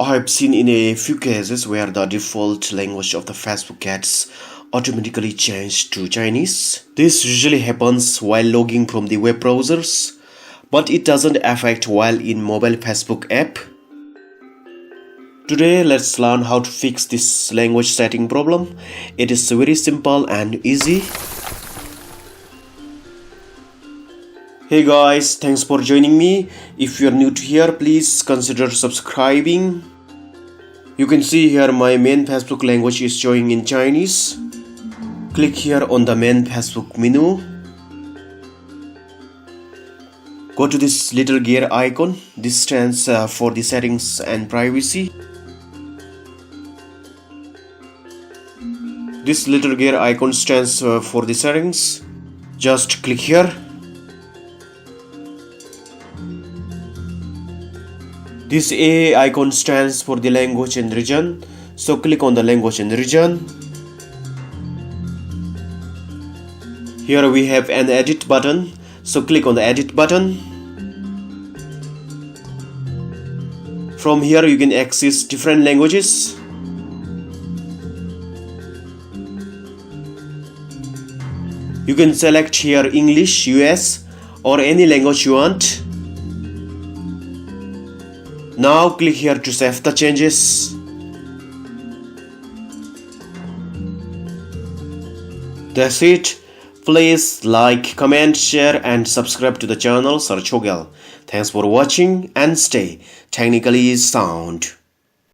I have seen in a few cases where the default language of the Facebook gets automatically changed to Chinese. This usually happens while logging from the web browsers, but it doesn't affect while in mobile Facebook app. Today let's learn how to fix this language setting problem. It is very simple and easy. Hey guys, thanks for joining me. If you are new to here, please consider subscribing. You can see here my main Facebook language is showing in Chinese. Click here on the main Facebook menu. Go to this little gear icon. This stands for the settings and privacy. This little gear icon stands for the settings. Just click here. This A icon stands for the language and region. So click on the language and region. Here we have an edit button. So click on the edit button. From here you can access different languages. You can select here English, US or any language you want. Now click here to save the changes. That's it. Please like, comment, share and subscribe to the channel Chogyal. Thanks for watching and stay technically sound.